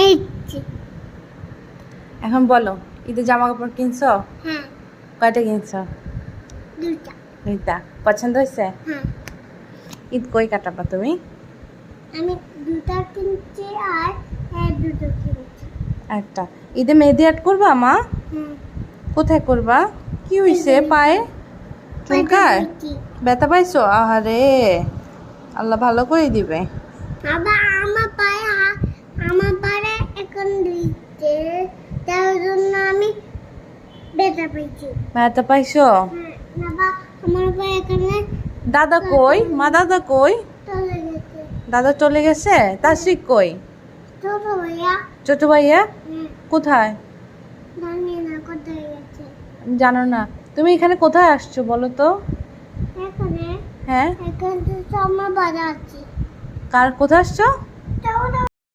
এই এখন বলো, ঈদের জামা কাপড় কিনছো? হ্যাঁ, কয়টা কিনছো? দুটা। দুইটা। পছন্দ হয়েছে? হ্যাঁ, ঈদ কই কাটাবা তুমি? আমি দুটা কিনছি আর দুটো কিনছি। একটা। ঈদে মেহেদি আর্ট করবা মা? হুম, কোথায় করবা? কি হইছে পায়ে? চুলকায়? ব্যথা পাইছো? আহারে, আল্লাহ ভালো করে দিবে। আবার আমার পায়ে এখন দিচ্ছে, তার জন্য আমি ব্যথা পেয়েছি। ব্যথা পাইছো? হ্যাঁ, বাবা আমার পায়ে এখানে দাদা কই? মা দাদা কই? চলে গেছে। দাদা চলে গেছে? তাসরিক কই? ছোট ভাইয়া, ছোট ভাইয়া হ্যাঁ, কোথায়? জানি না কোথায় গেছে। জানো না? তুমি এখানে কোথায় আসছো বলো তো? এখানে হ্যাঁ, এখন তো আমার বাজা আছে। কার কোথায় আসছো? তাও